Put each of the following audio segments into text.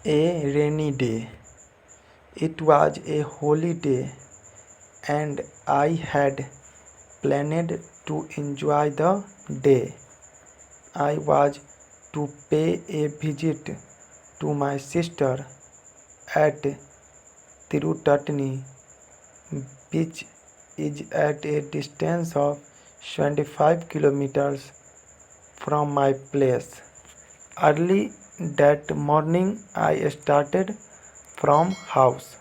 A rainy day. It was a holiday, and I had planned to enjoy the day. I was to pay a visit to my sister at Tirutani, which is at a distance of 25 kilometers from my place. Early that morning I started from house.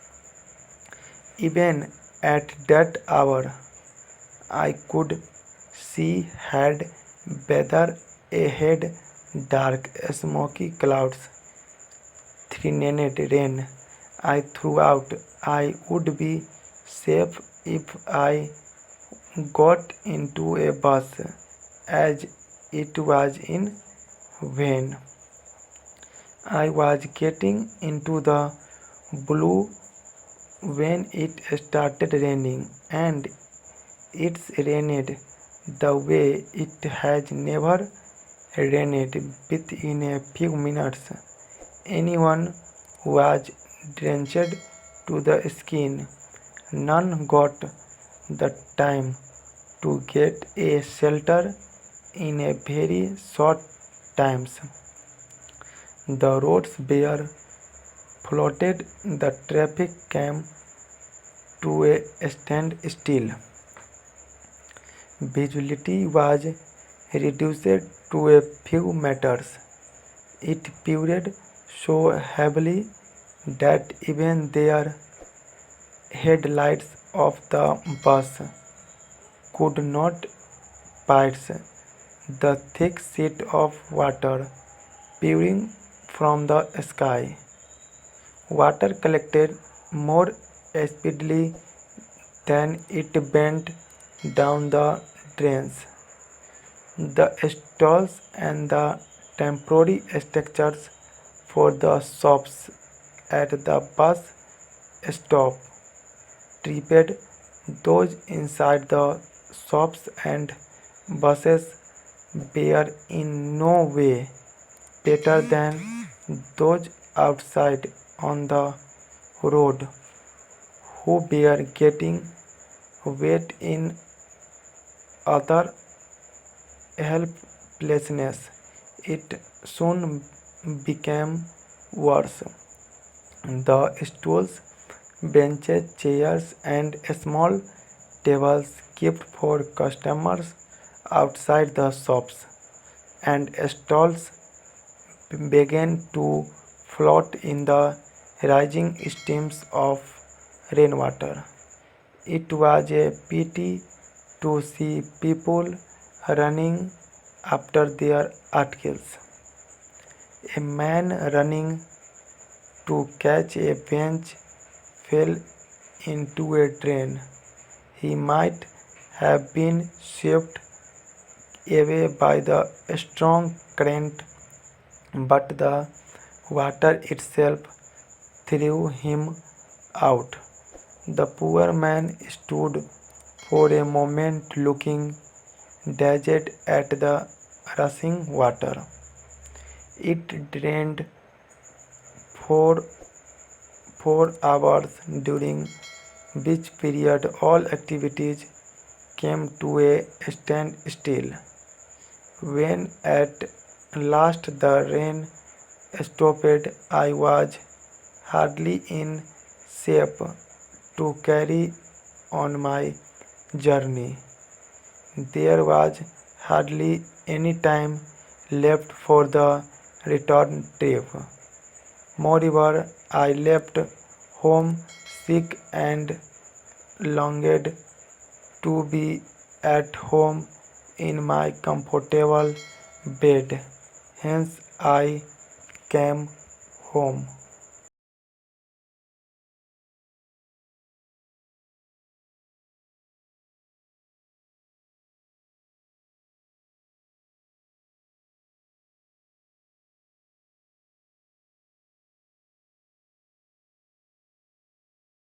Even at that hour I could see had weather ahead, dark smoky clouds threatened rain. I thought I would be safe if I got into a bus, as it was in vain. I was getting into the blue when it started raining, and it's rained the way it has never rained. Within a few minutes, anyone was drenched to the skin. None got the time to get a shelter in a very short times. The roads were flooded, the traffic came to a standstill. Visibility was reduced to a few meters. It poured so heavily that even their headlights of the bus could not pierce the thick sheet of water pouring from the sky. Water collected more speedily than it went down the drains. The stalls and the temporary structures for the shops at the bus stop tripped. Those inside the shops and buses were in no way better than those outside on the road who were getting wet in utter helplessness. It soon became worse. The stools, benches, chairs, and small tables kept for customers outside the shops and stalls began to float in the rising streams of rainwater. It was a pity to see people running after their articles. A man running to catch a bench fell into a drain. He might have been swept away by the strong current, but the water itself threw him out. The poor man stood for a moment looking dazed at the rushing water. It drained for 4 hours, during which period all activities came to a standstill. When at last the rain stopped, I was hardly in shape to carry on my journey. There was hardly any time left for the return trip. Moreover, I left home sick and longed to be at home in my comfortable bed. Hence, I came home.